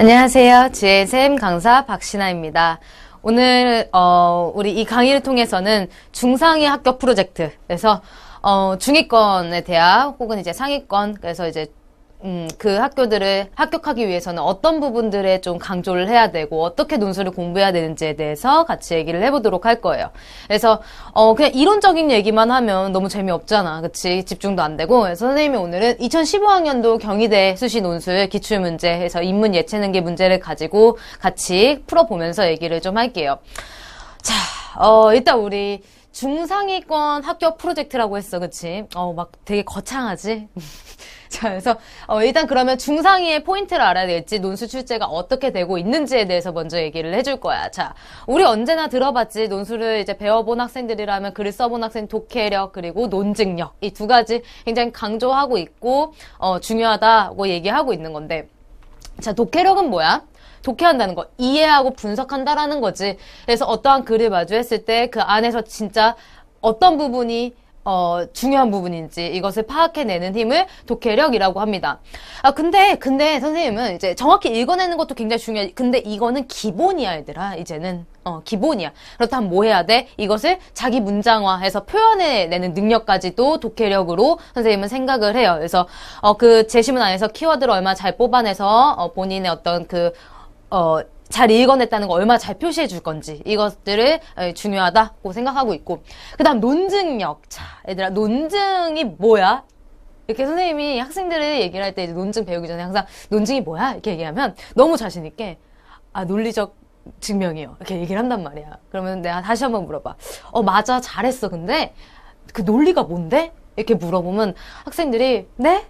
안녕하세요. GSM 강사 박신아입니다. 오늘 우리 이 강의를 통해서는 중상위 합격 프로젝트에서 중위권의 대학 혹은 이제 상위권, 그래서 이제 그 학교들을 합격하기 위해서는 어떤 부분들에 좀 강조를 해야 되고 어떻게 논술을 공부해야 되는지에 대해서 같이 얘기를 해보도록 할 거예요. 그래서 그냥 이론적인 얘기만 하면 너무 재미없잖아. 그치? 집중도 안 되고. 그래서 선생님이 오늘은 2015학년도 경희대 수시 논술 기출문제에서 인문 예체능계 문제를 가지고 같이 풀어보면서 얘기를 좀 할게요. 자, 일단 우리 중상위권 합격 프로젝트라고 했어. 그치? 막 되게 거창하지? 자, 그래서 일단 그러면 중상위의 포인트를 알아야 되겠지. 논술 출제가 어떻게 되고 있는지에 대해서 먼저 얘기를 해줄 거야. 자, 우리 언제나 들어봤지. 논술을 이제 배워본 학생들이라면 글을 써본 학생 독해력 그리고 논증력 이 두 가지 굉장히 강조하고 있고 중요하다고 얘기하고 있는 건데, 자, 독해력은 뭐야? 독해한다는 거, 이해하고 분석한다라는 거지. 그래서 어떠한 글을 마주했을 때 그 안에서 진짜 어떤 부분이 중요한 부분인지 이것을 파악해내는 힘을 독해력이라고 합니다. 근데 선생님은 이제 정확히 읽어내는 것도 굉장히 중요해. 근데 이거는 기본이야, 얘들아. 이제는 기본이야. 그렇다면 뭐 해야 돼? 이것을 자기 문장화해서 표현해내는 능력까지도 독해력으로 선생님은 생각을 해요. 그래서 그 제시문 안에서 키워드를 얼마나 잘 뽑아내서 본인의 어떤 잘 읽어냈다는 거 얼마나 잘 표시해 줄 건지 이것들을 중요하다고 생각하고 있고, 그 다음 논증력. 자, 얘들아, 논증이 뭐야? 이렇게 선생님이 학생들을 얘기를 할 때 논증 배우기 전에 항상 논증이 뭐야? 이렇게 얘기하면 너무 자신 있게 논리적 증명이요 이렇게 얘기를 한단 말이야. 그러면 내가 다시 한번 물어봐. 맞아, 잘했어. 근데 그 논리가 뭔데? 이렇게 물어보면 학생들이 네?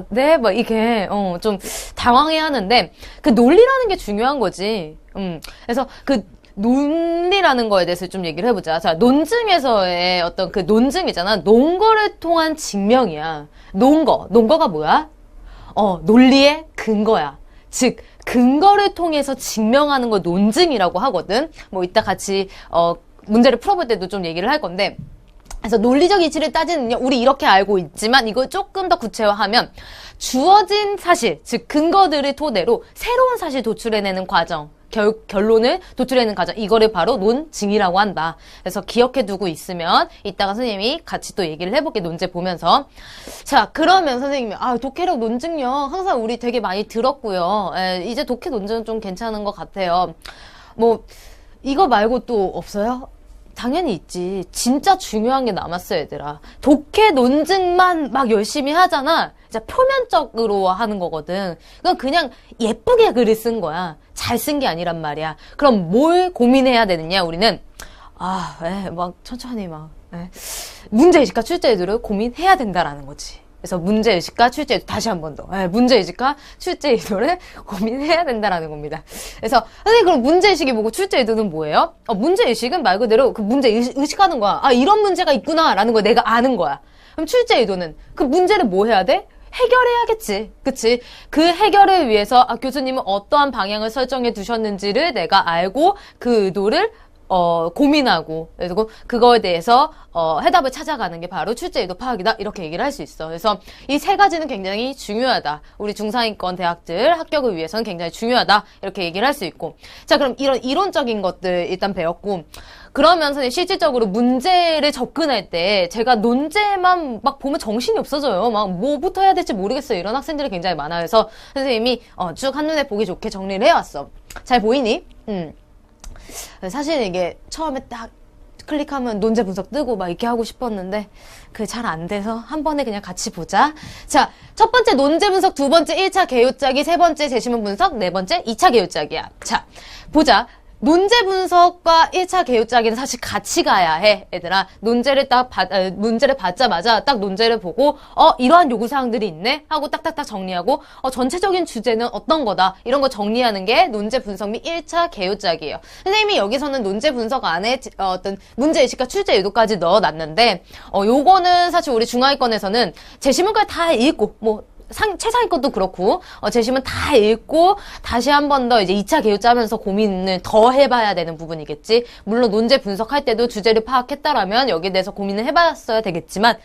네, 이게, 좀 당황해 하는데, 그 논리라는 게 중요한 거지. 그래서 그 논리라는 거에 대해서 좀 얘기를 해보자. 자, 논증에서의 어떤 그 논증이잖아. 논거를 통한 증명이야. 논거가 뭐야? 논리의 근거야. 즉, 근거를 통해서 증명하는 걸 논증이라고 하거든. 이따 같이, 문제를 풀어볼 때도 좀 얘기를 할 건데, 그래서 논리적 이치를 따지는요, 우리 이렇게 알고 있지만 이걸 조금 더 구체화하면 주어진 사실, 즉 근거들을 토대로 새로운 사실 도출해내는 과정, 결론을 도출해내는 과정, 이거를 바로 논증이라고 한다. 그래서 기억해 두고 있으면 이따가 선생님이 같이 또 얘기를 해볼게, 논제 보면서. 자, 그러면 선생님이 독해력, 논증력 항상 우리 되게 많이 들었고요. 이제 독해, 논증은 좀 괜찮은 것 같아요. 이거 말고 또 없어요? 당연히 있지. 진짜 중요한 게 남았어, 얘들아. 독해, 논증만 막 열심히 하잖아. 진짜 표면적으로 하는 거거든. 그냥 예쁘게 글을 쓴 거야. 잘 쓴 게 아니란 말이야. 그럼 뭘 고민해야 되느냐, 우리는? 천천히 문제의식과 출제의도를 고민해야 된다라는 거지. 그래서 문제의식과 출제의도, 다시 한 번 더. 문제의식과 출제의도를 고민해야 된다라는 겁니다. 그래서, 선생님, 그럼 문제의식이 뭐고 출제의도는 뭐예요? 문제의식은 말 그대로 그 문제 의식하는 거야. 이런 문제가 있구나, 라는 걸 내가 아는 거야. 그럼 출제의도는 그 문제를 뭐 해야 돼? 해결해야겠지. 그치? 그 해결을 위해서, 교수님은 어떠한 방향을 설정해 두셨는지를 내가 알고 그 의도를 고민하고, 그리고 그거에 대해서, 해답을 찾아가는 게 바로 출제의도 파악이다. 이렇게 얘기를 할 수 있어. 그래서 이 세 가지는 굉장히 중요하다. 우리 중상위권 대학들 합격을 위해서는 굉장히 중요하다. 이렇게 얘기를 할 수 있고. 자, 그럼 이런 이론적인 것들 일단 배웠고, 그러면 선생님 실질적으로 문제를 접근할 때 제가 논제만 막 보면 정신이 없어져요. 뭐부터 해야 될지 모르겠어요. 이런 학생들이 굉장히 많아요. 그래서 선생님이 쭉 한눈에 보기 좋게 정리를 해왔어. 잘 보이니? 사실 이게 처음에 딱 클릭하면 논제 분석 뜨고 이렇게 하고 싶었는데 그게 잘 안 돼서 한 번에 그냥 같이 보자. 자, 첫 번째 논제 분석, 두 번째 1차 개요짜기, 세 번째 제시문 분석, 네 번째 2차 개요짜기야. 자, 보자. 논제 분석과 1차 개요짜기는 사실 같이 가야 해, 얘들아. 문제를 받자마자 딱 논제를 보고, 이러한 요구사항들이 있네? 하고 딱딱딱 정리하고, 전체적인 주제는 어떤 거다? 이런 거 정리하는 게 논제 분석 및 1차 개요짜기예요. 선생님이 여기서는 논제 분석 안에 어떤 문제의식과 출제 의도까지 넣어놨는데, 요거는 사실 우리 중하위권에서는 제시문까지 다 읽고, 최상위권도 그렇고, 재심은 다 읽고, 다시 한 번 더 이제 2차 개요 짜면서 고민을 더 해봐야 되는 부분이겠지. 물론 논제 분석할 때도 주제를 파악했다라면 여기에 대해서 고민을 해봤어야 되겠지만,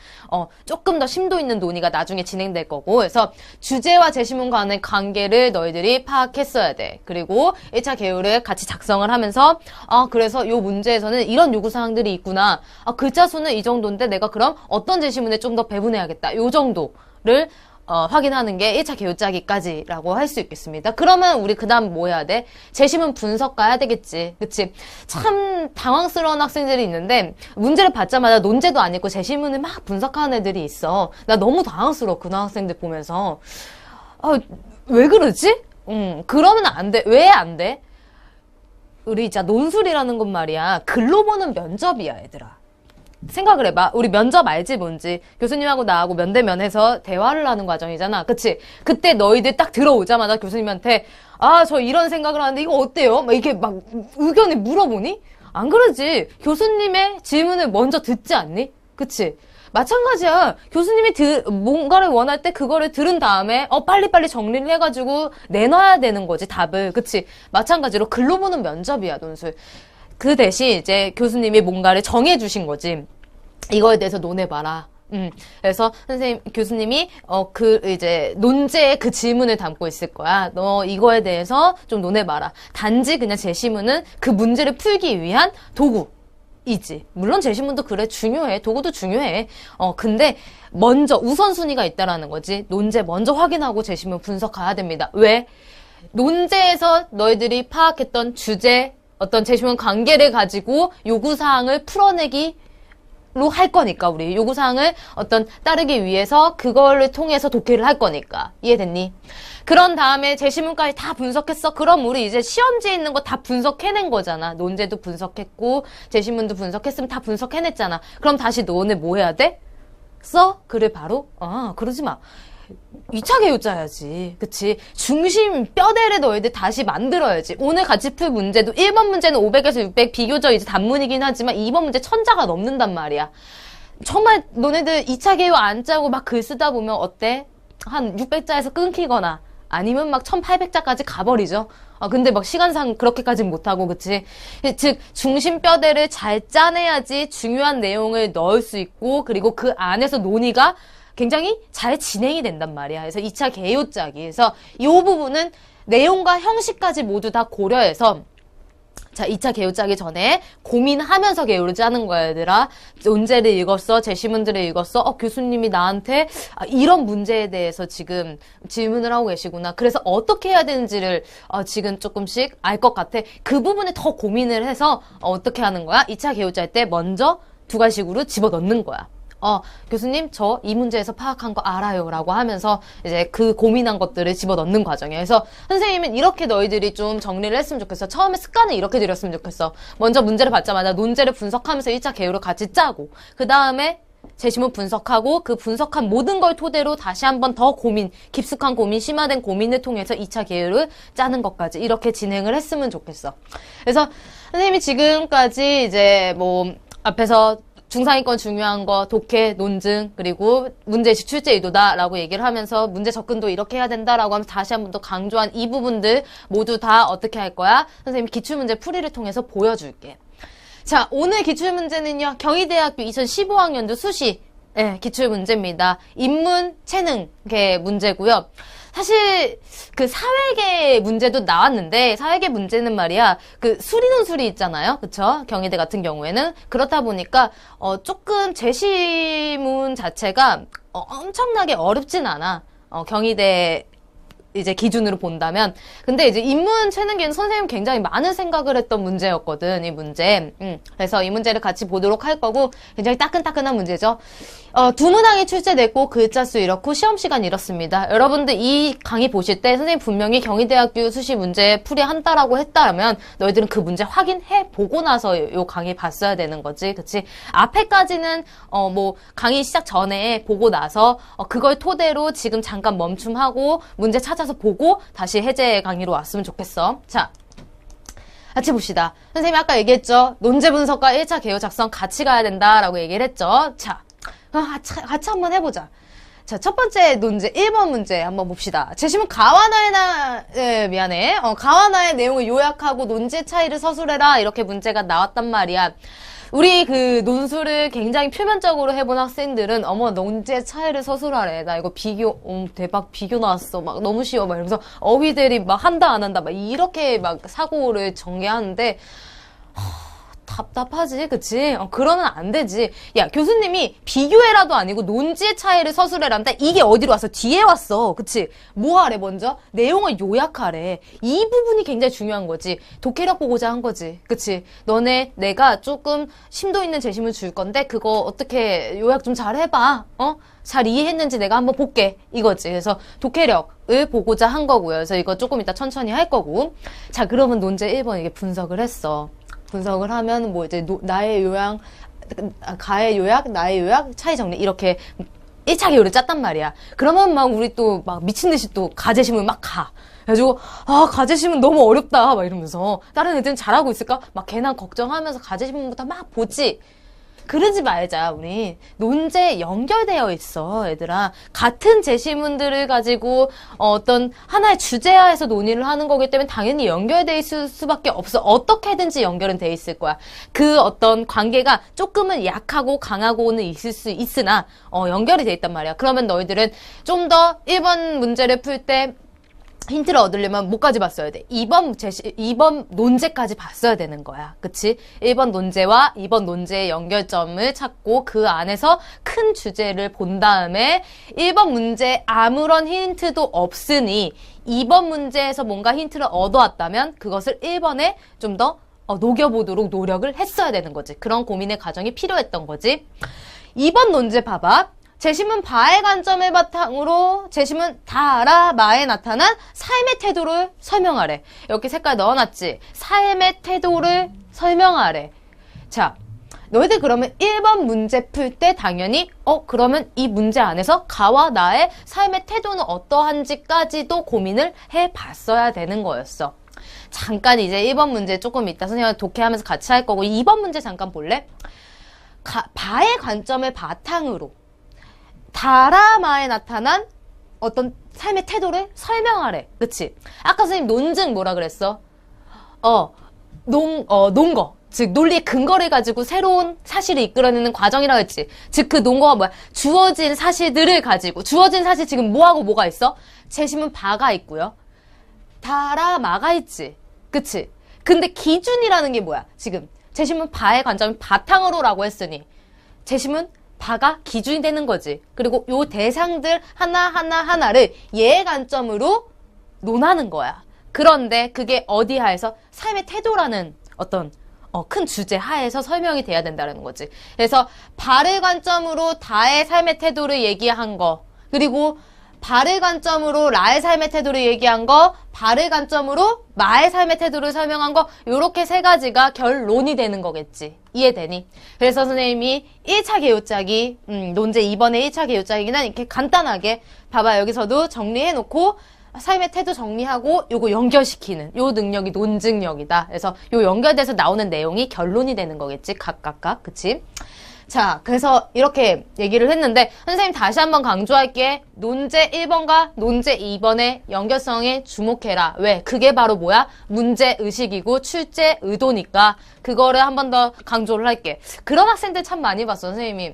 조금 더 심도 있는 논의가 나중에 진행될 거고, 그래서 주제와 재심문 간의 관계를 너희들이 파악했어야 돼. 그리고 1차 개요를 같이 작성을 하면서, 그래서 요 문제에서는 이런 요구사항들이 있구나. 글자 수는 이 정도인데 내가 그럼 어떤 재심문에 좀 더 배분해야겠다. 요 정도를 확인하는 게 1차 개요 짜기까지라고 할 수 있겠습니다. 그러면 우리 그 다음 뭐 해야 돼? 재심은 분석 가야 되겠지. 그치? 참 당황스러운 학생들이 있는데 문제를 받자마자 논제도 안 읽고 재심문을 막 분석하는 애들이 있어. 나 너무 당황스러워. 그 학생들 보면서. 왜 그러지? 그러면 안 돼. 왜 안 돼? 우리 진짜 논술이라는 건 말이야. 글로 보는 면접이야, 얘들아. 생각을 해봐. 우리 면접 알지 뭔지. 교수님하고 나하고 면대면해서 대화를 하는 과정이잖아. 그치? 그때 너희들 딱 들어오자마자 교수님한테 저 이런 생각을 하는데 이거 어때요? 막 이렇게 막 의견을 물어보니? 안 그러지. 교수님의 질문을 먼저 듣지 않니? 그치? 마찬가지야. 교수님이 뭔가를 원할 때 그거를 들은 다음에 빨리빨리 정리를 해가지고 내놔야 되는 거지, 답을. 그치? 마찬가지로 글로 보는 면접이야, 논술. 그 대신 이제 교수님이 뭔가를 정해주신 거지. 이거에 대해서 논해봐라. 그래서 교수님이 이제 논제에 그 질문을 담고 있을 거야. 너 이거에 대해서 좀 논해봐라. 단지 그냥 제시문은 그 문제를 풀기 위한 도구이지. 물론 제시문도 그래 중요해. 도구도 중요해. 근데 먼저 우선순위가 있다라는 거지. 논제 먼저 확인하고 제시문 분석 가야 됩니다. 왜? 논제에서 너희들이 파악했던 주제, 어떤 제시문 관계를 가지고 요구사항을 풀어내기로 할 거니까, 우리 요구사항을 따르기 위해서 그거를 통해서 독해를 할 거니까. 이해됐니? 그런 다음에 제시문까지 다 분석했어. 그럼 우리 이제 시험지에 있는 거 다 분석해낸 거잖아. 논제도 분석했고, 제시문도 분석했으면 다 분석해냈잖아. 그럼 다시 너네 뭐 해야 돼? 글을 바로? 그러지 마. 2차 개요 짜야지. 그치? 중심 뼈대를 너희들 다시 만들어야지. 오늘 같이 풀 문제도 1번 문제는 500에서 600 비교적 이제 단문이긴 하지만 2번 문제 1000자가 넘는단 말이야. 정말 너네들 2차 개요 안 짜고 막 글 쓰다 보면 어때? 한 600자에서 끊기거나 아니면 막 1800자까지 가버리죠. 근데 막 시간상 그렇게까지는 못하고, 그치? 즉, 중심 뼈대를 잘 짜내야지 중요한 내용을 넣을 수 있고, 그리고 그 안에서 논의가 굉장히 잘 진행이 된단 말이야. 그래서 2차 개요 짜기. 그래서 이 부분은 내용과 형식까지 모두 다 고려해서, 자, 2차 개요 짜기 전에 고민하면서 개요를 짜는 거야, 얘들아. 논제를 읽었어, 제시문들을 읽었어. 교수님이 나한테 이런 문제에 대해서 지금 질문을 하고 계시구나. 그래서 어떻게 해야 되는지를 지금 조금씩 알 것 같아. 그 부분에 더 고민을 해서 어떻게 하는 거야? 2차 개요 짤 때 먼저 두 가지식으로 집어넣는 거야. 교수님, 저 이 문제에서 파악한 거 알아요. 라고 하면서 이제 그 고민한 것들을 집어넣는 과정이에요. 그래서 선생님은 이렇게 너희들이 좀 정리를 했으면 좋겠어. 처음에 습관을 이렇게 들였으면 좋겠어. 먼저 문제를 받자마자 논제를 분석하면서 1차 개요를 같이 짜고, 그 다음에 제시문 분석하고, 그 분석한 모든 걸 토대로 다시 한번 더 깊숙한 고민, 심화된 고민을 통해서 2차 개요를 짜는 것까지 이렇게 진행을 했으면 좋겠어. 그래서 선생님이 지금까지 이제 앞에서 중상위권 중요한 거, 독해, 논증, 그리고 문제의식 출제 의도다라고 얘기를 하면서 문제 접근도 이렇게 해야 된다라고 하면서 다시 한 번 더 강조한 이 부분들 모두 다 어떻게 할 거야? 선생님이 기출문제 풀이를 통해서 보여줄게. 자, 오늘 기출문제는요, 경희대학교 2015학년도 수시 기출문제입니다. 인문, 체능계 문제고요. 사실 그 사회계 문제도 나왔는데 사회계 문제는 말이야 그 수리논술이 있잖아요. 그쵸? 경희대 같은 경우에는 그렇다 보니까 조금 제시문 자체가 엄청나게 어렵진 않아. 경희대 이제 기준으로 본다면. 근데 이제 인문 체능계는 선생님 굉장히 많은 생각을 했던 문제였거든, 이 문제. 그래서 이 문제를 같이 보도록 할 거고, 굉장히 따끈따끈한 문제죠. 두 문항이 출제됐고, 글자 수 이렇고, 시험 시간 이렇습니다. 여러분들 이 강의 보실 때 선생님 분명히 경희대학교 수시 문제 풀이한다라고 했다면, 너희들은 그 문제 확인해 보고 나서 요 강의 봤어야 되는 거지, 그치? 앞에까지는, 강의 시작 전에 보고 나서, 그걸 토대로 지금 잠깐 멈춤하고, 문제 찾아서 보고, 다시 해제 강의로 왔으면 좋겠어. 자. 같이 봅시다. 선생님이 아까 얘기했죠? 논제 분석과 1차 개요 작성 같이 가야 된다라고 얘기를 했죠? 자. 같이 한번 해보자. 자, 첫 번째 논제 1번 문제 한번 봅시다. 제시문 미안해. 가와나의 내용을 요약하고 논지의 차이를 서술해라. 이렇게 문제가 나왔단 말이야. 우리 그 논술을 굉장히 표면적으로 해본 학생들은 어머 논지의 차이를 서술하래. 나 이거 비교 대박 비교 나왔어. 막 너무 쉬워. 막 이러면서 어휘들이 막 한다 안 한다 막 이렇게 막 사고를 전개하는데 답답하지, 그치? 그러면 안 되지. 야, 교수님이 비교해라도 아니고 논지의 차이를 서술해란다. 이게 어디로 왔어? 뒤에 왔어. 그치? 뭐 하래, 먼저? 내용을 요약하래. 이 부분이 굉장히 중요한 거지. 독해력 보고자 한 거지. 그치? 내가 조금 심도 있는 제시문 줄 건데, 그거 어떻게 요약 좀 잘 해봐. 잘 이해했는지 내가 한번 볼게. 이거지. 그래서 독해력을 보고자 한 거고요. 그래서 이거 조금 이따 천천히 할 거고. 자, 그러면 논제 1번 이게 분석을 했어. 분석을 하면 뭐 이제 나의 요약, 가의 요약, 나의 요약, 차이 정리 이렇게 1차 계율을 짰단 말이야. 그러면 막 우리 또 막 미친 듯이 또 가제시문 막 가. 그래가지고 가제시문 너무 어렵다 막 이러면서 다른 애들은 잘하고 있을까? 막 괜한 걱정하면서 가제시문부터 막 보지. 그러지 말자. 우리 논제에 연결되어 있어, 얘들아. 같은 제시문들을 가지고 어떤 하나의 주제하에서 논의를 하는 거기 때문에 당연히 연결돼 있을 수밖에 없어. 어떻게든지 연결은 돼 있을 거야. 그 어떤 관계가 조금은 약하고 강하고는 있을 수 있으나 연결이 돼 있단 말이야. 그러면 너희들은 좀 더 1번 문제를 풀 때 힌트를 얻으려면 뭐까지 봤어야 돼? 2번 논제까지 봤어야 되는 거야. 그치? 1번 논제와 2번 논제의 연결점을 찾고 그 안에서 큰 주제를 본 다음에 1번 문제에 아무런 힌트도 없으니 2번 문제에서 뭔가 힌트를 얻어왔다면 그것을 1번에 좀 더 녹여보도록 노력을 했어야 되는 거지. 그런 고민의 과정이 필요했던 거지. 2번 논제 봐봐. 제시문 바의 관점을 바탕으로 제시문 다라 마에 나타난 삶의 태도를 설명하래. 이렇게 색깔 넣어놨지? 삶의 태도를 설명하래. 자, 너희들 그러면 1번 문제 풀 때 당연히 그러면 이 문제 안에서 가와 나의 삶의 태도는 어떠한지까지도 고민을 해봤어야 되는 거였어. 잠깐 이제 1번 문제 조금 이따 선생님과 독해하면서 같이 할 거고 2번 문제 잠깐 볼래? 바의 관점을 바탕으로 다라마에 나타난 어떤 삶의 태도를 설명하래. 그치? 아까 선생님 논증 뭐라 그랬어? 논거. 즉, 논리의 근거를 가지고 새로운 사실을 이끌어내는 과정이라고 했지. 즉, 그 논거가 뭐야? 주어진 사실들을 가지고. 주어진 사실 지금 뭐하고 뭐가 있어? 제시문 바가 있고요. 다라마가 있지. 그치? 근데 기준이라는 게 뭐야? 지금 제시문 바의 관점이 바탕으로라고 했으니 제시문 바가 기준이 되는 거지. 그리고 요 대상들 하나를 얘의 관점으로 논하는 거야. 그런데 그게 어디 하에서? 삶의 태도라는 어떤 큰 주제 하에서 설명이 돼야 된다는 거지. 그래서 바를 관점으로 다의 삶의 태도를 얘기한 거, 그리고 바를 관점으로 라의 삶의 태도를 얘기한 거, 바를 관점으로 마의 삶의 태도를 설명한 거, 요렇게 세 가지가 결론이 되는 거겠지. 이해되니? 그래서 선생님이 1차 개요짜기, 논제 2번의 1차 개요짜기는 이렇게 간단하게, 봐봐, 여기서도 정리해놓고, 삶의 태도 정리하고 요거 연결시키는 요 능력이 논증력이다. 그래서 요 연결돼서 나오는 내용이 결론이 되는 거겠지. 각각. 그치? 자, 그래서 이렇게 얘기를 했는데 선생님 다시 한번 강조할게. 논제 1번과 논제 2번의 연결성에 주목해라. 왜? 그게 바로 뭐야? 문제의식이고 출제 의도니까 그거를 한 번 더 강조를 할게. 그런 학생들 참 많이 봤어. 선생님이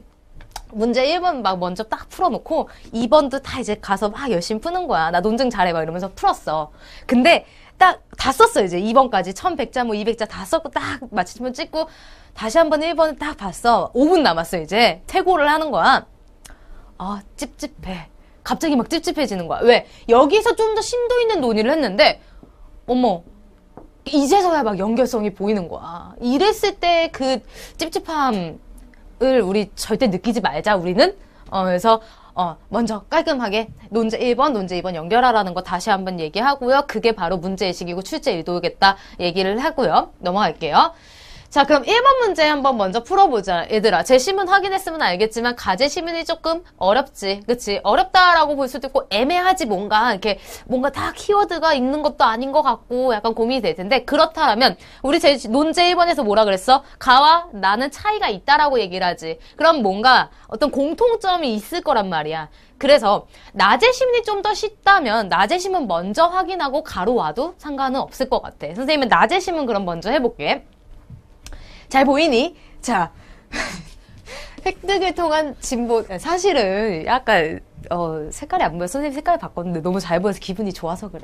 문제 1번 막 먼저 딱 풀어놓고 2번도 다 이제 가서 막 열심히 푸는 거야. 나 논증 잘해 막 이러면서 풀었어. 근데 딱 다 썼어. 이제 2번까지 1100자 뭐 200자 다 썼고 딱 마침표 찍고 다시 한번 1번을 딱 봤어. 5분 남았어. 이제 퇴고를 하는 거야. 찝찝해. 갑자기 막 찝찝해지는 거야. 왜? 여기서 좀 더 심도 있는 논의를 했는데 어머 이제서야 막 연결성이 보이는 거야. 이랬을 때 그 찝찝함을 우리 절대 느끼지 말자. 우리는 그래서 먼저 깔끔하게 논제 1번, 논제 2번 연결하라는 거 다시 한번 얘기하고요. 그게 바로 문제의식이고 출제 의도겠다 얘기를 하고요. 넘어갈게요. 자, 그럼 1번 문제 한번 먼저 풀어보자. 얘들아, 제 시문 확인했으면 알겠지만 가제 시문이 조금 어렵지. 그치? 어렵다라고 볼 수도 있고 애매하지 뭔가. 이렇게 뭔가 다 키워드가 있는 것도 아닌 것 같고 약간 고민이 될 텐데 그렇다면 우리 제 논제 1번에서 뭐라 그랬어? 가와 나는 차이가 있다라고 얘기를 하지. 그럼 뭔가 어떤 공통점이 있을 거란 말이야. 그래서 낮의 시문이 좀 더 쉽다면 낮의 시문 먼저 확인하고 가로 와도 상관은 없을 것 같아. 선생님은 낮의 시문 그럼 먼저 해볼게. 잘 보이니? 자, 획득을 통한 진보. 사실은 약간 색깔이 안 보여. 선생님 색깔 바꿨는데 너무 잘 보여서 기분이 좋아서 그래.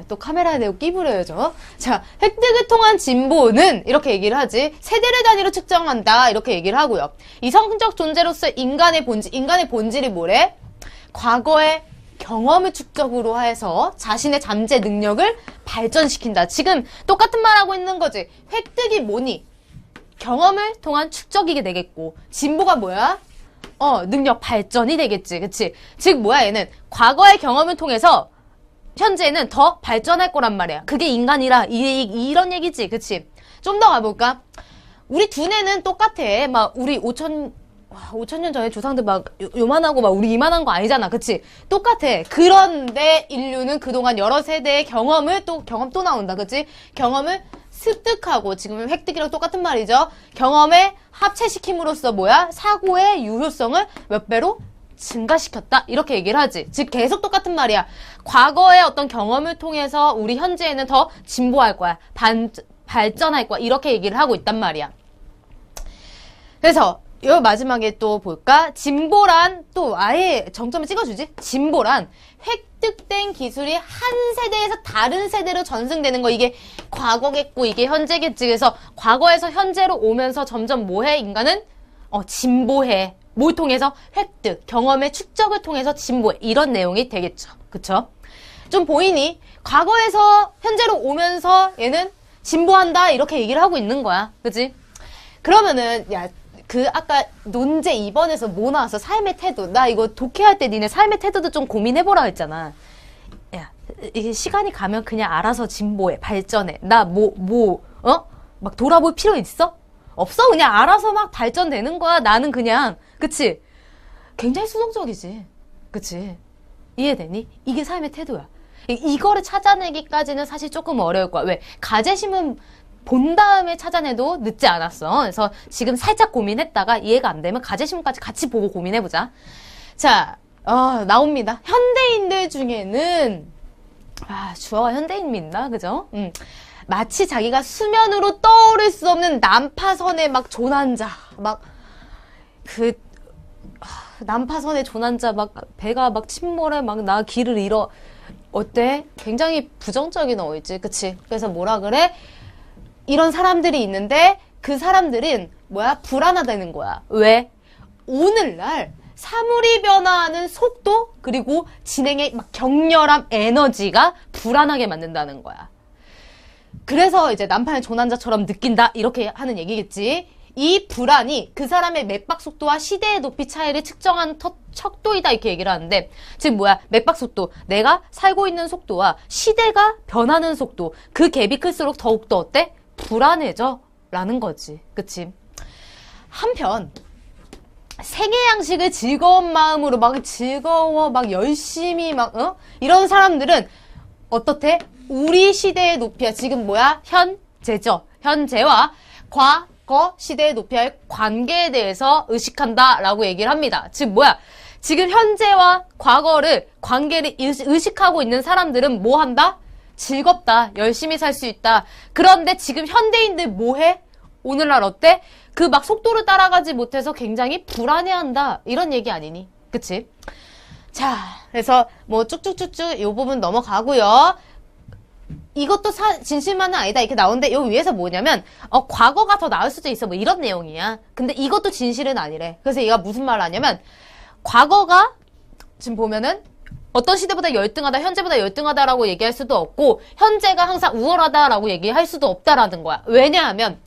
또 카메라에 대고 끼부려야죠. 자, 획득을 통한 진보는 이렇게 얘기를 하지. 세대를 단위로 측정한다 이렇게 얘기를 하고요. 이성적 존재로서 인간의 본질이 뭐래? 과거의 경험을 축적으로 해서 자신의 잠재 능력을 발전시킨다. 지금 똑같은 말 하고 있는 거지. 획득이 뭐니? 경험을 통한 축적이게 되겠고 진보가 뭐야? 능력 발전이 되겠지. 그치? 즉 뭐야 얘는 과거의 경험을 통해서 현재는 더 발전할 거란 말이야. 그게 인간이라 이런 얘기지. 그치? 좀 더 가볼까? 우리 두뇌는 똑같아. 막 우리 5,000년 전에 조상들 막 요만하고 막 우리 이만한 거 아니잖아. 그치? 똑같아. 그런데 인류는 그동안 여러 세대의 경험 또 나온다. 그치? 경험을 습득하고 지금 획득이랑 똑같은 말이죠. 경험에 합체시킴으로써 뭐야? 사고의 유효성을 몇 배로 증가시켰다. 이렇게 얘기를 하지. 즉 계속 똑같은 말이야. 과거의 어떤 경험을 통해서 우리 현재에는 더 진보할 거야. 발전할 거야. 이렇게 얘기를 하고 있단 말이야. 그래서 요 마지막에 또 볼까? 진보란 또 아예 정점을 찍어주지? 진보란 획득된 기술이 한 세대에서 다른 세대로 전승되는 거. 이게 과거겠고 이게 현재겠지. 그래서 과거에서 현재로 오면서 점점 뭐해? 인간은 진보해. 뭘 통해서? 획득, 경험의 축적을 통해서 진보해. 이런 내용이 되겠죠. 그쵸? 좀 보이니? 과거에서 현재로 오면서 얘는 진보한다 이렇게 얘기를 하고 있는 거야. 그치? 그러면은 야, 아까 논제 2번에서 뭐 나왔어? 삶의 태도. 나 이거 독해할 때 니네 삶의 태도도 좀 고민해보라 했잖아. 야, 이게 시간이 가면 그냥 알아서 진보해, 발전해. 나 막 돌아볼 필요 있어? 없어. 그냥 알아서 막 발전되는 거야. 나는 그냥, 그치? 굉장히 수동적이지. 그치? 이해되니? 이게 삶의 태도야. 이거를 찾아내기까지는 사실 조금 어려울 거야. 왜? 가제심은 본 다음에 찾아내도 늦지 않았어. 그래서 지금 살짝 고민했다가 이해가 안 되면 가제심까지 같이 보고 고민해보자. 자, 나옵니다. 현대인들 중에는 주어가 현대인 믿나? 그죠? 마치 자기가 수면으로 떠오를 수 없는 난파선의 막 조난자. 난파선의 조난자, 배가 침몰해, 나 길을 잃어. 어때? 굉장히 부정적인 어휘지. 그치? 그래서 뭐라 그래? 이런 사람들이 있는데 그 사람들은 뭐야? 불안하다는 거야. 왜? 오늘날 사물이 변화하는 속도 그리고 진행의 격렬함, 에너지가 불안하게 만든다는 거야. 그래서 이제 난파의 조난자처럼 느낀다 이렇게 하는 얘기겠지. 이 불안이 그 사람의 맥박 속도와 시대의 높이 차이를 측정한 척도이다 이렇게 얘기를 하는데 즉 뭐야? 맥박 속도, 내가 살고 있는 속도와 시대가 변하는 속도, 그 갭이 클수록 더욱더 어때? 불안해져 라는 거지. 그치? 한편 생애 양식을 즐거운 마음으로 즐거워 열심히 이런 사람들은 어떻대? 우리 시대의 높이야. 지금 뭐야? 현재죠. 현재와 과거 시대의 높이와의 관계에 대해서 의식한다 라고 얘기를 합니다. 즉 뭐야? 지금 현재와 과거를 관계를 의식하고 있는 사람들은 뭐 한다? 즐겁다. 열심히 살 수 있다. 그런데 지금 현대인들 뭐해? 오늘날 어때? 그 속도를 따라가지 못해서 굉장히 불안해한다. 이런 얘기 아니니? 그치? 자, 그래서 쭉쭉쭉쭉 이 부분 넘어가고요. 이것도 진실만은 아니다 이렇게 나오는데 요 위에서 뭐냐면 과거가 더 나을 수도 있어 이런 내용이야. 근데 이것도 진실은 아니래. 그래서 얘가 무슨 말을 하냐면 과거가 지금 보면은 어떤 시대보다 열등하다, 현재보다 열등하다라고 얘기할 수도 없고 현재가 항상 우월하다라고 얘기할 수도 없다라는 거야. 왜냐하면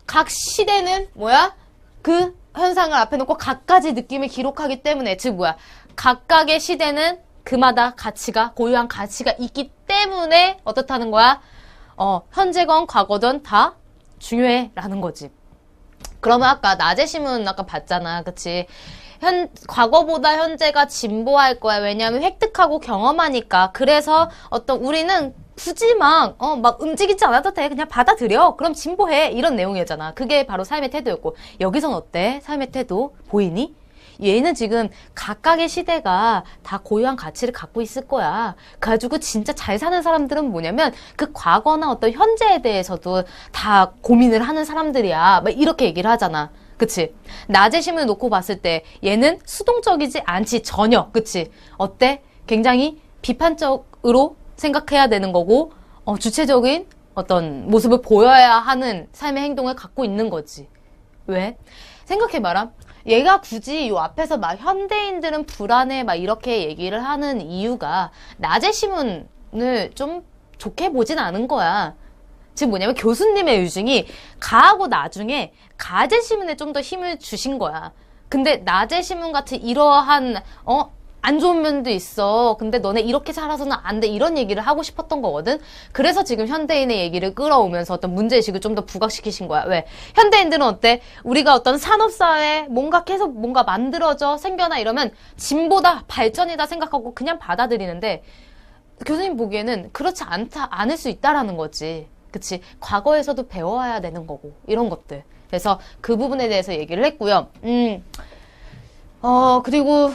각 시대는 뭐야? 그 현상을 앞에 놓고 각가지 느낌을 기록하기 때문에 즉 뭐야? 각각의 시대는 그마다 가치가 고유한 가치가 있기 때문에 어떻다는 거야? 현재건 과거든 다 중요해라는 거지. 그러면 아까 낮의 신문 아까 봤잖아. 그치? 과거보다 현재가 진보할 거야. 왜냐하면 획득하고 경험하니까. 그래서 우리는 굳이 막 움직이지 않아도 돼. 그냥 받아들여. 그럼 진보해. 이런 내용이었잖아. 그게 바로 삶의 태도였고. 여기선 어때? 삶의 태도? 보이니? 얘는 지금 각각의 시대가 다 고유한 가치를 갖고 있을 거야. 가지고 진짜 잘 사는 사람들은 뭐냐면 그 과거나 어떤 현재에 대해서도 다 고민을 하는 사람들이야. 막 이렇게 얘기를 하잖아. 그치? 낮의 심을 놓고 봤을 때 얘는 수동적이지 않지. 전혀. 그치? 어때? 굉장히 비판적으로 생각해야 되는 거고 주체적인 어떤 모습을 보여야 하는 삶의 행동을 갖고 있는 거지. 왜? 생각해봐라. 얘가 굳이 요 앞에서 막 현대인들은 불안해 막 이렇게 얘기를 하는 이유가 낮의 신문을 좀 좋게 보진 않은 거야. 지금 뭐냐면 교수님의 유증이 가하고 나중에 가제 신문에 좀 더 힘을 주신 거야. 근데 낮의 신문 같은 이러한 안 좋은 면도 있어. 근데 너네 이렇게 살아서는 안 돼. 이런 얘기를 하고 싶었던 거거든. 그래서 지금 현대인의 얘기를 끌어오면서 어떤 문제의식을 좀 더 부각시키신 거야. 왜? 현대인들은 어때? 우리가 어떤 산업사회에 뭔가 계속 뭔가 만들어져 생겨나 이러면 진보다 발전이다 생각하고 그냥 받아들이는데 교수님 보기에는 그렇지 않을 수 있다라는 거지. 그치? 과거에서도 배워야 되는 거고 이런 것들. 그래서 그 부분에 대해서 얘기를 했고요. 그리고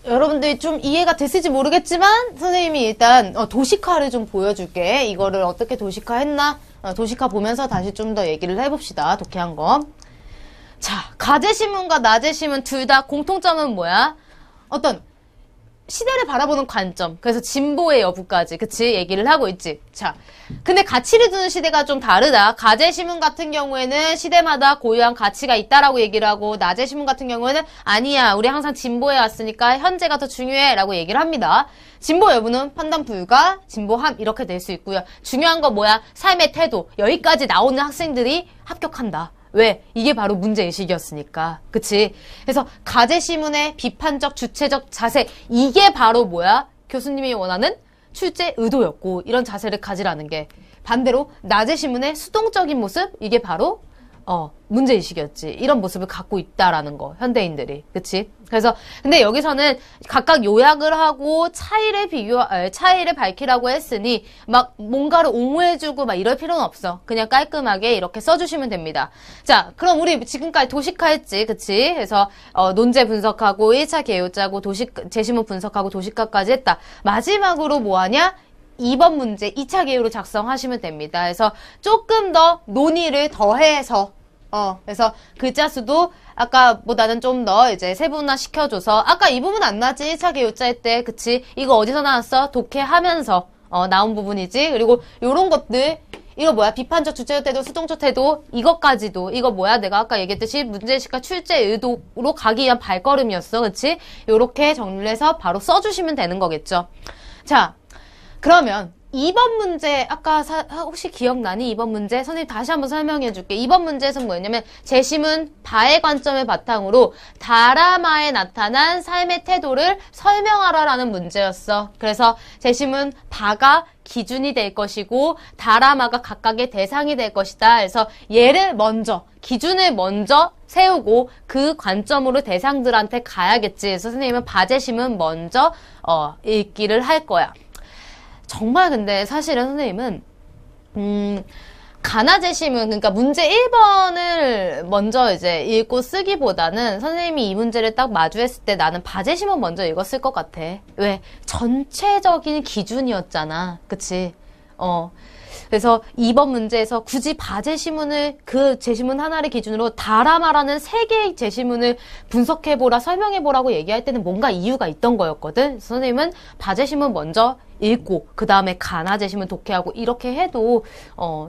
여러분들이 좀 이해가 됐을지 모르겠지만 선생님이 일단 도식화를 좀 보여줄게. 이거를 어떻게 도식화했나? 도식화 보면서 다시 좀 더 얘기를 해봅시다. 독해한 거. 자, 가제신문과 낮의신문 둘 다 공통점은 뭐야? 어떤 시대를 바라보는 관점. 그래서 진보의 여부까지. 그치? 얘기를 하고 있지. 자, 근데 가치를 두는 시대가 좀 다르다. 가제신문 같은 경우에는 시대마다 고유한 가치가 있다라고 얘기를 하고 낮의신문 같은 경우에는 아니야. 우리 항상 진보해 왔으니까 현재가 더 중요해. 라고 얘기를 합니다. 진보 여부는 판단 불가, 진보함 이렇게 될 수 있고요. 중요한 거 뭐야? 삶의 태도. 여기까지 나오는 학생들이 합격한다. 왜? 이게 바로 문제의식이었으니까. 그치? 그래서 가제시문의 비판적, 주체적 자세. 이게 바로 뭐야? 교수님이 원하는 출제 의도였고, 이런 자세를 가지라는 게. 반대로, 낮의시문의 수동적인 모습? 이게 바로, 문제의식이었지. 이런 모습을 갖고 있다라는 거. 현대인들이. 그치? 그래서, 근데 여기서는 각각 요약을 하고 차이를 밝히라고 했으니, 막 뭔가를 옹호해주고 막 이럴 필요는 없어. 그냥 깔끔하게 이렇게 써주시면 됩니다. 자, 그럼 우리 지금까지 도식화 했지. 그치? 그래서, 논제 분석하고 1차 개요 짜고 제시문 분석하고 도식화까지 했다. 마지막으로 뭐 하냐? 2번 문제 2차 개요로 작성하시면 됩니다. 그래서 조금 더 논의를 더해서 그래서 글자 수도 아까보다는 좀 더 이제 세분화 시켜줘서 아까 이 부분 안 나지? 1차 개요자 할 때 그치? 이거 어디서 나왔어? 독해하면서 나온 부분이지. 그리고 요런 것들 이거 뭐야? 비판적 주체적 태도, 수동적 태도 이것까지도 이거 뭐야? 내가 아까 얘기했듯이 문제의식과 출제 의도로 가기 위한 발걸음이었어. 그치? 요렇게 정리를 해서 바로 써주시면 되는 거겠죠. 자, 그러면 2번 문제 아까 혹시 기억나니? 2번 문제 선생님 다시 한번 설명해 줄게. 2번 문제에서는 뭐였냐면 제시문 바의 관점을 바탕으로 다라마에 나타난 삶의 태도를 설명하라라는 문제였어. 그래서 제시문 바가 기준이 될 것이고 다라마가 각각의 대상이 될 것이다. 그래서 얘를 먼저 기준을 먼저 세우고 그 관점으로 대상들한테 가야겠지. 그래서 선생님은 바제심은 먼저 읽기를 할 거야. 정말 근데 사실은 선생님은 가나제심은 그러니까 문제 1번을 먼저 이제 읽고 쓰기보다는 선생님이 이 문제를 딱 마주했을 때 나는 바제심은 먼저 읽었을 것 같아. 왜? 전체적인 기준이었잖아. 그치? 그래서 2번 문제에서 굳이 바제시문을 그 제시문 하나를 기준으로 다라마라는 3개의 제시문을 분석해보라, 설명해보라고 얘기할 때는 뭔가 이유가 있던 거였거든. 선생님은 바제시문 먼저 읽고 그 다음에 가나 제시문 독해하고 이렇게 해도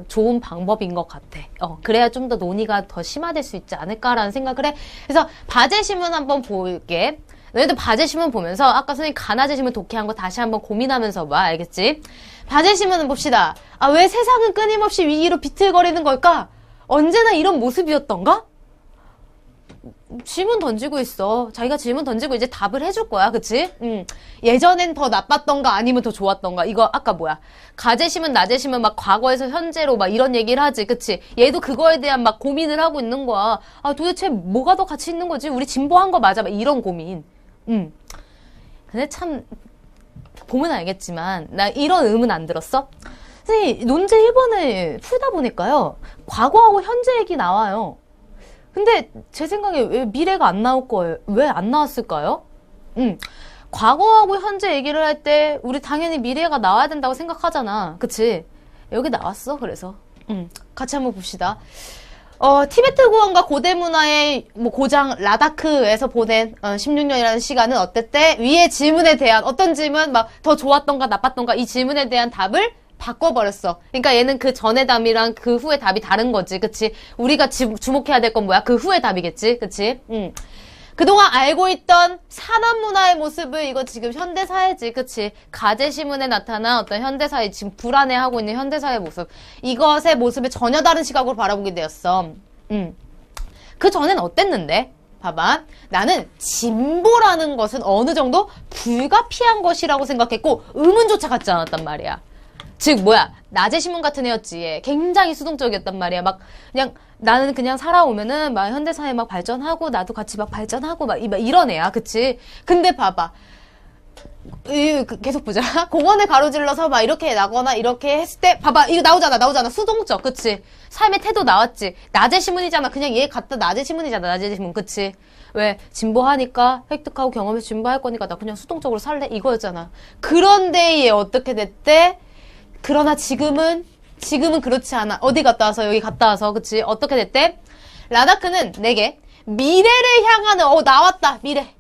좋은 방법인 것 같아. 그래야 좀 더 논의가 더 심화될 수 있지 않을까라는 생각을 해. 그래서 바제시문 한번 볼게. 너희들 바제시문 보면서 아까 선생님 가나 제시문 독해한 거 다시 한번 고민하면서 봐. 알겠지? 바제시문은 봅시다. 왜 세상은 끊임없이 위기로 비틀거리는 걸까? 언제나 이런 모습이었던가? 질문 던지고 있어. 자기가 질문 던지고 이제 답을 해줄 거야. 그치? 예전엔 더 나빴던가 아니면 더 좋았던가. 이거 아까 뭐야? 가재심은 나재심은 막 과거에서 현재로 막 이런 얘기를 하지. 그치? 얘도 그거에 대한 막 고민을 하고 있는 거야. 아, 도대체 뭐가 더 가치 있는 거지? 우리 진보한 거 맞아? 막 이런 고민. 근데 참, 보면 알겠지만, 나 이런 의문 안 들었어? 선생님, 논제 1번을 풀다 보니까요, 과거하고 현재 얘기 나와요. 근데 제 생각에 왜 미래가 안 나올 거예요? 왜 안 나왔을까요? 과거하고 현재 얘기를 할 때 우리 당연히 미래가 나와야 된다고 생각하잖아. 그치? 여기 나왔어. 그래서 같이 한번 봅시다. 티베트 고원과 고대 문화의 뭐 고장 라다크에서 보낸 16년이라는 시간은 어땠대? 위의 질문에 대한 어떤 질문 막 더 좋았던가 나빴던가 이 질문에 대한 답을 바꿔버렸어. 그러니까 얘는 그 전의 답이랑 그 후의 답이 다른 거지. 그치? 우리가 주목해야 될 건 뭐야? 그 후의 답이겠지. 그치? 그동안 알고 있던 산업 문화의 모습을 이거 지금 현대사회지. 그치? 가재시문에 나타난 어떤 현대사회, 지금 불안해하고 있는 현대사회의 모습. 이것의 모습을 전혀 다른 시각으로 바라보게 되었어. 그 전엔 어땠는데? 봐봐. 나는 진보라는 것은 어느 정도 불가피한 것이라고 생각했고 의문조차 갖지 않았단 말이야. 즉 뭐야 낮의 신문 같은 애였지. 굉장히 수동적이었단 말이야. 막 그냥 나는 그냥 살아오면은 막 현대사회 막 발전하고 나도 같이 막 발전하고 막 이런 애야. 그치? 근데 봐봐. 계속 보자. 공원을 가로질러서 막 이렇게 나거나 이렇게 했을 때 봐봐. 이거 나오잖아. 수동적. 그치? 삶의 태도 나왔지. 낮의 신문이잖아. 그냥 얘 갖다 낮의 신문이잖아. 낮의 신문. 그치? 왜? 진보하니까 획득하고 경험해서 진보할 거니까 나 그냥 수동적으로 살래? 이거였잖아. 그런데 얘 어떻게 됐대? 그러나 지금은 그렇지 않아. 어디 갔다 와서 여기 갔다 와서 그치? 어떻게 됐대? 라다크는 내게 미래를 향하는 나왔다. 미래.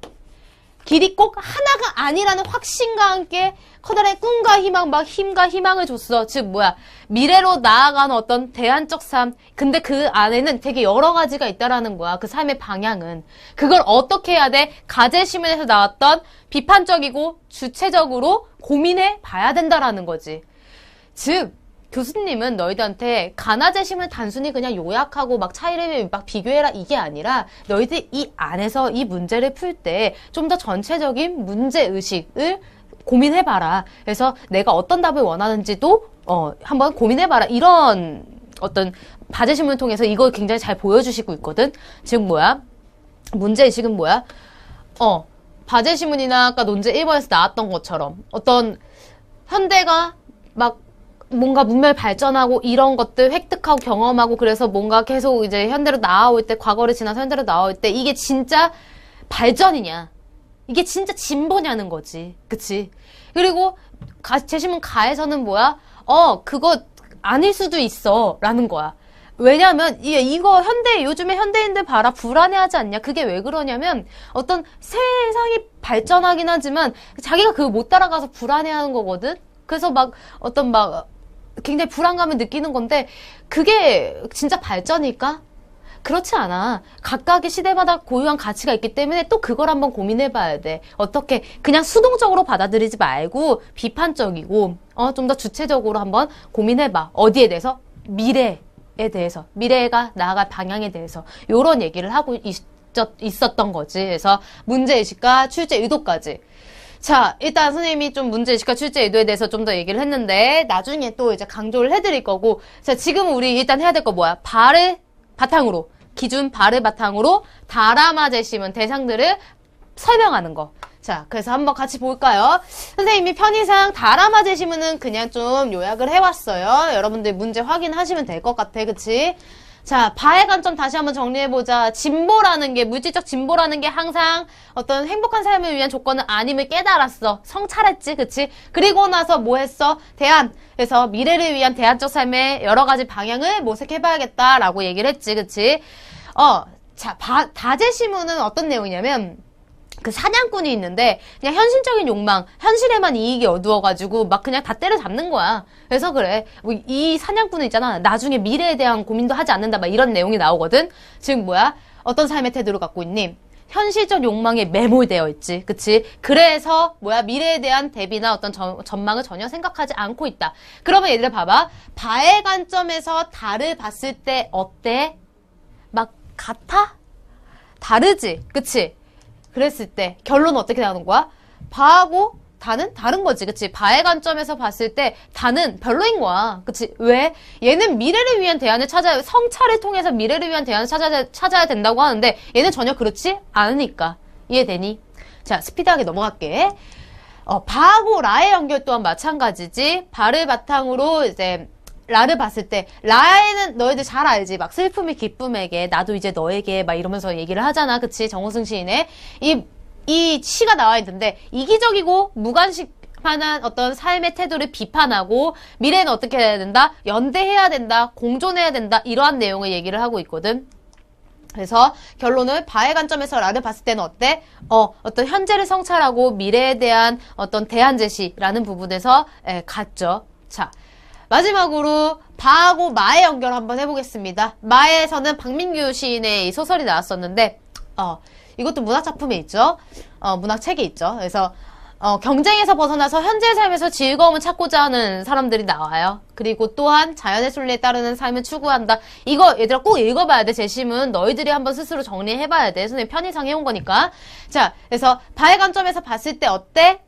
길이 꼭 하나가 아니라는 확신과 함께 커다란 꿈과 희망, 막 힘과 희망을 줬어. 즉 뭐야? 미래로 나아가는 어떤 대안적 삶. 근데 그 안에는 되게 여러 가지가 있다라는 거야. 그 삶의 방향은. 그걸 어떻게 해야 돼? 가재시문에서 나왔던 비판적이고 주체적으로 고민해 봐야 된다라는 거지. 즉 교수님은 너희들한테 가나재심을 단순히 그냥 요약하고 막 차이를 막 비교해라 이게 아니라 너희들 이 안에서 이 문제를 풀 때 좀 더 전체적인 문제의식을 고민해봐라. 그래서 내가 어떤 답을 원하는지도 한번 고민해봐라. 이런 어떤 과제신문을 통해서 이걸 굉장히 잘 보여주시고 있거든. 즉 뭐야? 문제의식은 뭐야? 과제신문이나 아까 논제 1번에서 나왔던 것처럼 어떤 현대가 막 뭔가 문명 발전하고 이런 것들 획득하고 경험하고 그래서 뭔가 계속 이제 현대로 나아올 때 과거를 지나서 현대로 나아올 때 이게 진짜 발전이냐 이게 진짜 진보냐는 거지. 그치? 그리고 제시문 가에서는 뭐야? 그거 아닐 수도 있어 라는 거야. 왜냐면 이거 요즘에 현대인들 봐라 불안해하지 않냐. 그게 왜 그러냐면 어떤 세상이 발전하긴 하지만 자기가 그거 못 따라가서 불안해하는 거거든. 그래서 막 어떤 막 굉장히 불안감을 느끼는 건데 그게 진짜 발전일까? 그렇지 않아. 각각의 시대마다 고유한 가치가 있기 때문에 또 그걸 한번 고민해봐야 돼. 어떻게 그냥 수동적으로 받아들이지 말고 비판적이고 좀 더 주체적으로 한번 고민해봐. 어디에 대해서? 미래에 대해서. 미래가 나아갈 방향에 대해서 요런 얘기를 하고 있었던 거지. 그래서 문제의식과 출제 의도까지. 자, 일단 선생님이 좀 문제의식과 출제 의도에 대해서 좀 더 얘기를 했는데 나중에 또 이제 강조를 해드릴 거고. 자, 지금 우리 일단 해야 될 거 뭐야? 발을 바탕으로 기준 발을 바탕으로 다라마 제시문 대상들을 설명하는 거. 자, 그래서 한번 같이 볼까요? 선생님이 편의상 다라마 제시문은 그냥 좀 요약을 해왔어요. 여러분들 문제 확인하시면 될 것 같아. 그치? 자, 바의 관점 다시 한번 정리해보자. 진보라는 게, 물질적 진보라는 게 항상 어떤 행복한 삶을 위한 조건은 아님을 깨달았어. 성찰했지, 그치? 그리고 나서 뭐 했어? 그래서 미래를 위한 대안적 삶의 여러 가지 방향을 모색해봐야겠다라고 얘기를 했지, 그치? 자, 다제시문은 어떤 내용이냐면, 그 사냥꾼이 있는데 그냥 현실적인 욕망, 현실에만 이익이 어두워가지고 막 그냥 다 때려잡는 거야. 그래서 그래. 뭐 이 사냥꾼은 있잖아. 나중에 미래에 대한 고민도 하지 않는다. 막 이런 내용이 나오거든. 즉 뭐야? 어떤 삶의 태도를 갖고 있니? 현실적 욕망에 매몰되어 있지. 그치? 그래서 뭐야? 미래에 대한 대비나 어떤 전망을 전혀 생각하지 않고 있다. 그러면 얘들아 봐봐. 바의 관점에서 달을 봤을 때 어때? 막 같아? 다르지, 그치? 그랬을 때 결론은 어떻게 나오는 거야? 바하고 다는 다른 거지, 그치? 바의 관점에서 봤을 때 다는 별로인 거야, 그치? 왜? 얘는 미래를 위한 대안을 찾아야, 성찰을 통해서 미래를 위한 대안을 찾아야 된다고 하는데 얘는 전혀 그렇지 않으니까. 이해되니? 자, 스피드하게 넘어갈게. 바하고 라의 연결 또한 마찬가지지. 바를 바탕으로 이제 라를 봤을 때, 라에는 너희들 잘 알지? 막 슬픔이 기쁨에게, 나도 이제 너에게, 막 이러면서 얘기를 하잖아. 그치? 정호승 시인의. 이 시가 나와 있는데, 이기적이고 무관심한 어떤 삶의 태도를 비판하고, 미래는 어떻게 해야 된다? 연대해야 된다. 공존해야 된다. 이러한 내용을 얘기를 하고 있거든. 그래서 결론은 바의 관점에서 라를 봤을 때는 어때? 어떤 현재를 성찰하고 미래에 대한 어떤 대안 제시라는 부분에서 같죠. 자, 마지막으로 바하고 마의 연결 한번 해보겠습니다. 마에서는 박민규 시인의 이 소설이 나왔었는데 이것도 문학 작품에 있죠. 문학 책에 있죠. 그래서 경쟁에서 벗어나서 현재의 삶에서 즐거움을 찾고자 하는 사람들이 나와요. 그리고 또한 자연의 순리에 따르는 삶을 추구한다. 이거 얘들아 꼭 읽어봐야 돼. 제심은 너희들이 한번 스스로 정리해봐야 돼. 선생님 편의상 해온 거니까. 자, 그래서 바의 관점에서 봤을 때 어때?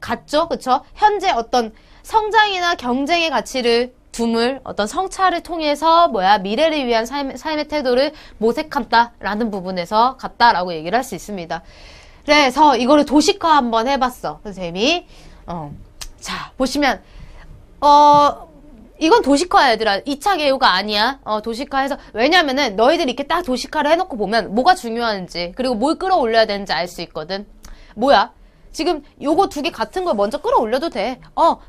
같죠? 그쵸? 현재 어떤 성장이나 경쟁의 가치를 둠을 어떤 성찰을 통해서 미래를 위한 삶의 태도를 모색한다라는 부분에서 같다라고 얘기를 할 수 있습니다. 그래서 이거를 도식화 한번 해봤어, 선생님이. 자, 보시면, 이건 도식화야, 얘들아. 2차 개요가 아니야. 도식화해서. 왜냐면은, 너희들이 이렇게 딱 도식화를 해놓고 보면, 뭐가 중요한지, 그리고 뭘 끌어올려야 되는지 알 수 있거든. 뭐야? 지금 요거 두 개 같은 걸 먼저 끌어올려도 돼.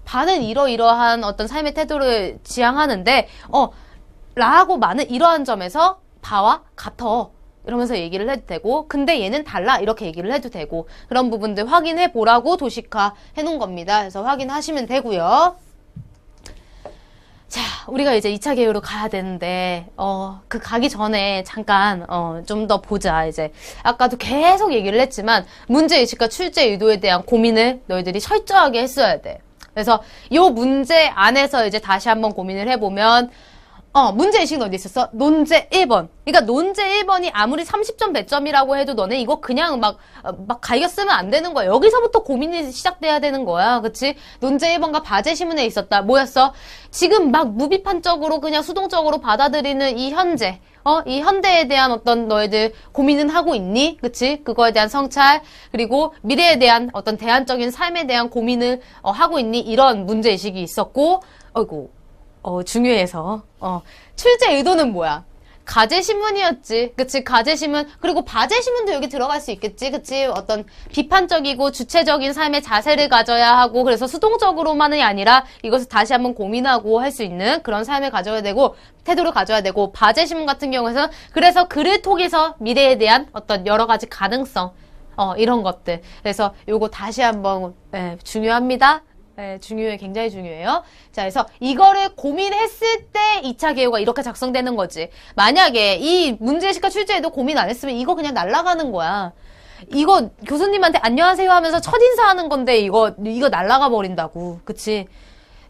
바는 이러이러한 어떤 삶의 태도를 지향하는데, 라하고 마는 이러한 점에서 바와 같아. 이러면서 얘기를 해도 되고, 근데 얘는 달라. 이렇게 얘기를 해도 되고, 그런 부분들 확인해 보라고 도식화 해놓은 겁니다. 그래서 확인하시면 되고요. 자, 우리가 이제 2차 개요로 가야 되는데, 그 가기 전에 잠깐, 좀 더 보자, 이제. 아까도 계속 얘기를 했지만, 문제의식과 출제 의도에 대한 고민을 너희들이 철저하게 했어야 돼. 그래서, 요 문제 안에서 이제 다시 한번 고민을 해보면, 문제의식은 어디 있었어? 논제 1번. 그러니까 논제 1번이 아무리 30점 배점이라고 해도 너네 이거 그냥 막 갈겨 쓰면 안 되는 거야. 여기서부터 고민이 시작돼야 되는 거야. 그치? 논제 1번과 바제시문에 있었다. 뭐였어? 지금 막 무비판적으로 그냥 수동적으로 받아들이는 이 현재. 이 현대에 대한 어떤 너희들 고민은 하고 있니? 그치? 그거에 대한 성찰, 그리고 미래에 대한 어떤 대안적인 삶에 대한 고민을 하고 있니? 이런 문제의식이 있었고, 중요해서. 출제 의도는 뭐야? 가제신문이었지. 그치? 가제신문. 그리고 바제신문도 여기 들어갈 수 있겠지. 그치? 어떤 비판적이고 주체적인 삶의 자세를 가져야 하고, 그래서 수동적으로만이 아니라 이것을 다시 한번 고민하고 할 수 있는 그런 삶을 가져야 되고, 태도를 가져야 되고, 바제신문 같은 경우에는 그래서 글을 통해서 미래에 대한 어떤 여러 가지 가능성, 이런 것들. 그래서 요거 다시 한번, 중요합니다. 네, 중요해. 굉장히 중요해요. 자, 그래서 이거를 고민했을 때 2차 개요가 이렇게 작성되는 거지. 만약에 이 문제의식과 출제에도 고민 안 했으면 이거 그냥 날아가는 거야. 이거 교수님한테 안녕하세요 하면서 첫인사하는 건데 이거 날아가 버린다고. 그치?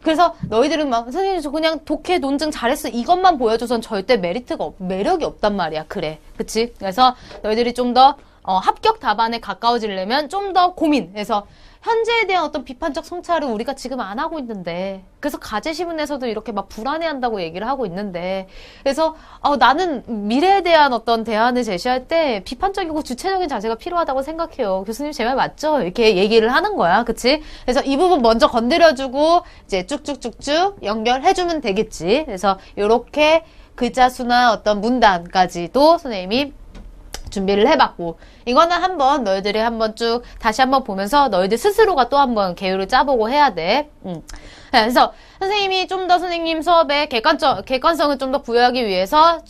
그래서 너희들은 막 선생님 저 그냥 독해 논증 잘했어 이것만 보여줘선 절대 매력이 없단 말이야. 그래. 그치? 그래서 너희들이 좀 더 합격 답안에 가까워지려면 좀 더 고민해서 현재에 대한 어떤 비판적 성찰을 우리가 지금 안 하고 있는데, 그래서 가제시문에서도 이렇게 막 불안해한다고 얘기를 하고 있는데, 그래서 나는 미래에 대한 어떤 대안을 제시할 때 비판적이고 주체적인 자세가 필요하다고 생각해요. 교수님 제 말 맞죠? 이렇게 얘기를 하는 거야. 그치? 그래서 이 부분 먼저 건드려주고 이제 쭉쭉쭉쭉 연결해주면 되겠지. 그래서 이렇게 글자 수나 어떤 문단까지도 선생님이 준비를 해봤고, 이거는 한번 너희들이 한번 쭉 다시 한번 보면서 너희들 스스로가 또 한번 계율을 짜보고 해야 돼. 그래서 선생님이 좀 더 선생님 수업에 객관성을 좀 더 부여하기 위해서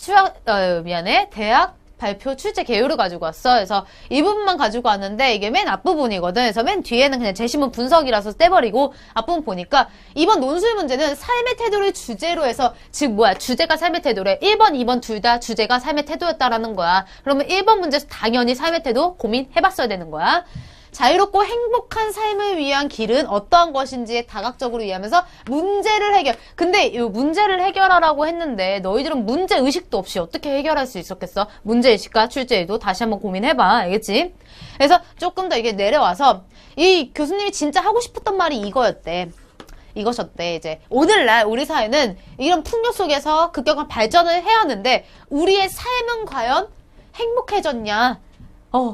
대학 발표 출제 계율을 가지고 왔어. 그래서 이 부분만 가지고 왔는데 이게 맨 앞부분이거든. 그래서 맨 뒤에는 그냥 제시문 분석이라서 떼버리고 앞부분 보니까 이번 논술 문제는 삶의 태도를 주제로 해서 즉 주제가 삶의 태도래. 1번, 2번 둘 다 주제가 삶의 태도였다라는 거야. 그러면 1번 문제에서 당연히 삶의 태도 고민해봤어야 되는 거야. 자유롭고 행복한 삶을 위한 길은 어떠한 것인지에 다각적으로 이해하면서 문제를 해결. 근데 이 문제를 해결하라고 했는데 너희들은 문제 의식도 없이 어떻게 해결할 수 있었겠어? 문제 의식과 출제 의도 다시 한번 고민해봐. 알겠지? 그래서 조금 더 이게 내려와서 이 교수님이 진짜 하고 싶었던 말이 이것이었대. 이제 오늘날 우리 사회는 이런 풍요 속에서 급격한 발전을 해야 하는데 우리의 삶은 과연 행복해졌냐?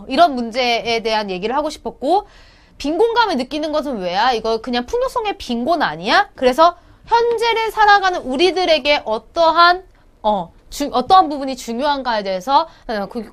이런 문제에 대한 얘기를 하고 싶었고, 빈곤감을 느끼는 것은 왜야? 이거 그냥 풍요 속의 빈곤 아니야? 그래서 현재를 살아가는 우리들에게 어떠한 부분이 중요한가에 대해서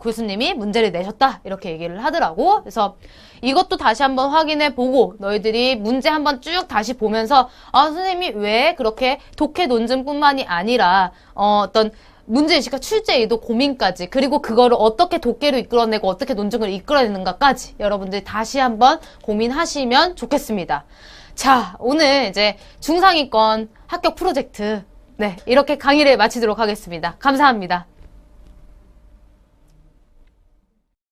교수님이 문제를 내셨다. 이렇게 얘기를 하더라고. 그래서 이것도 다시 한번 확인해 보고 너희들이 문제 한번 쭉 다시 보면서 선생님이 왜 그렇게 독해 논증뿐만이 아니라 어떤 문제의식과 출제의도 고민까지 그리고 그거를 어떻게 독해로 이끌어내고 어떻게 논증을 이끌어내는가까지 여러분들이 다시 한번 고민하시면 좋겠습니다. 자, 오늘 이제 중상위권 합격 프로젝트 이렇게 강의를 마치도록 하겠습니다. 감사합니다.